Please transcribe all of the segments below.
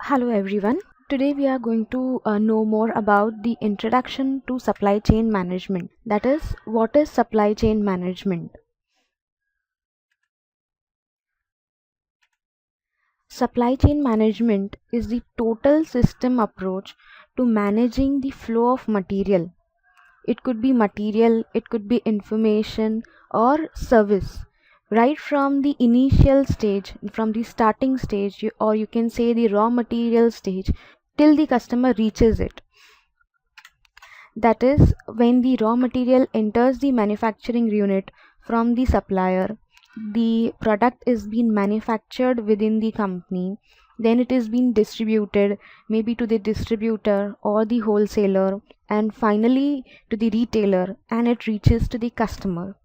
Hello everyone. Today we are going to know more about the introduction to supply chain management. That is, what is supply chain management? Supply chain management is the total system approach to managing the flow of material. It could be material, it could be information or service. Right from the initial stage, from the starting stage, or you can say the raw material stage, till the customer reaches it. That is, when the raw material enters the manufacturing unit from the supplier, the product is being manufactured within the company, then it is being distributed maybe to the distributor or the wholesaler, and finally to the retailer, and it reaches to the customer.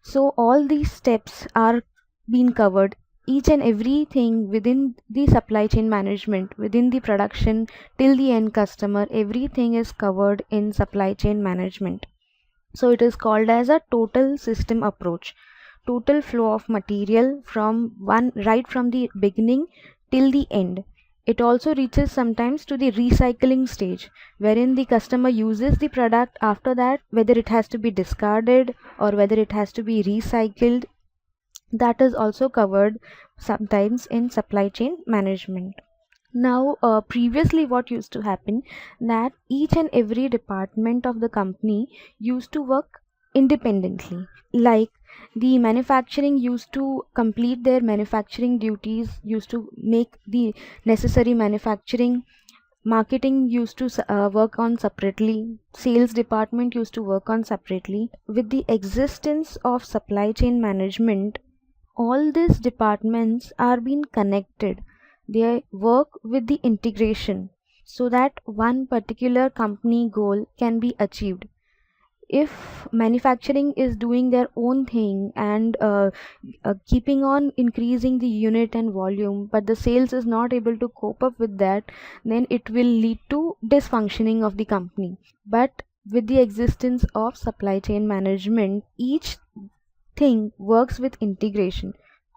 So all these steps are being covered, each and everything within the supply chain management, within the production till the end customer, everything is covered in supply chain management. So it is called as a total system approach. Total flow of material from one right from the beginning till the end. It also reaches sometimes to the recycling stage, wherein the customer uses the product. After that, whether it has to be discarded or whether it has to be recycled, that is also covered sometimes in supply chain management. Now, previously what used to happen, that each and every department of the company used to work independently. Like, the manufacturing used to complete their manufacturing duties, used to make the necessary manufacturing. Marketing used to work on separately. Sales department used to work on separately. With the existence of supply chain management, all these departments are being connected. They work with the integration so that one particular company goal can be achieved. If manufacturing is doing their own thing and keeping on increasing the unit and volume, but the sales is not able to cope up with that, then it will lead to dysfunctioning of the company. But with the existence of supply chain management, each thing works with integration.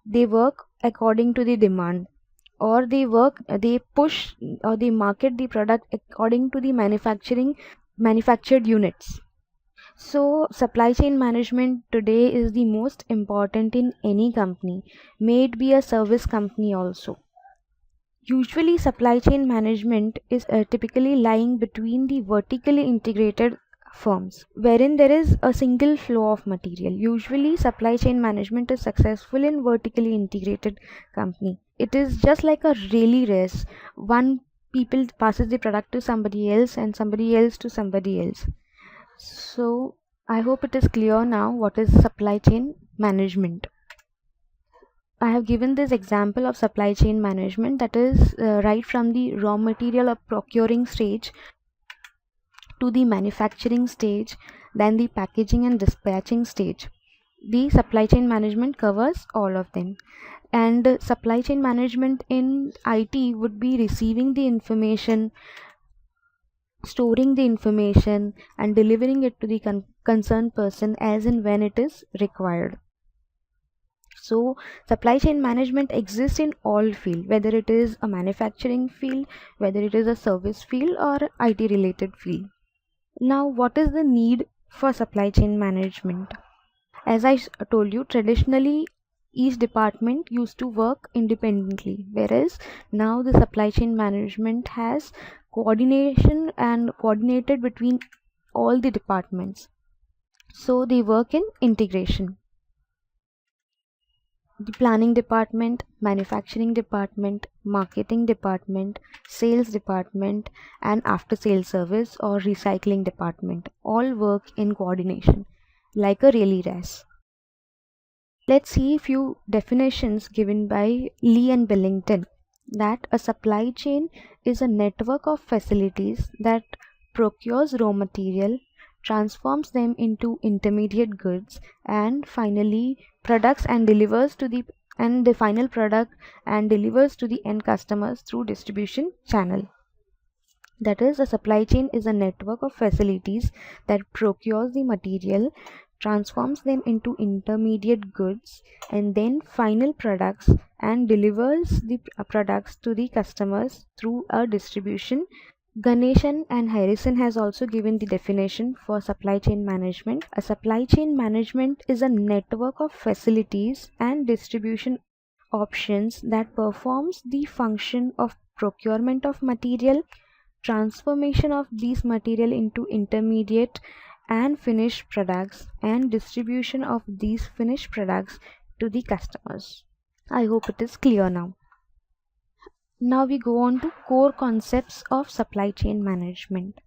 They work according to the demand, or they push or they market the product according to the manufactured units. So supply chain management today is the most important in any company, may it be a service company also. Usually supply chain management is typically lying between the vertically integrated firms, wherein there is a single flow of material. Usually supply chain management is successful in vertically integrated company. It is just like a relay race. One people passes the product to somebody else and somebody else to somebody else. So I hope it is clear now what is supply chain management. I have given this example of supply chain management, that is right from the raw material or procuring stage to the manufacturing stage, then the packaging and dispatching stage. The supply chain management covers all of them. And supply chain management in IT would be receiving the information, storing the information, and delivering it to the concerned person as and when it is required. So supply chain management exists in all field, whether it is a manufacturing field, whether it is a service field or IT related field. Now, what is the need for supply chain management? As I told you, traditionally each department used to work independently, whereas now the supply chain management has coordination and coordinated between all the departments. So they work in integration. The planning department, manufacturing department, marketing department, sales department, and after sales service or recycling department all work in coordination like a relay race. Let's see a few definitions given by Lee and Billington, that a supply chain is a network of facilities that procures raw material, transforms them into intermediate goods, and finally products and delivers to the final product and delivers to the end customers through distribution channel. That is, a supply chain is a network of facilities that procures the material, transforms them into intermediate goods, and then final products, and delivers the products to the customers through a distribution. Ganeshan and Harrison has also given the definition for supply chain management. A supply chain management is a network of facilities and distribution options that performs the function of procurement of material, transformation of these material into intermediate and finished products, and distribution of these finished products to the customers. I hope it is clear now. Now we go on to core concepts of supply chain management.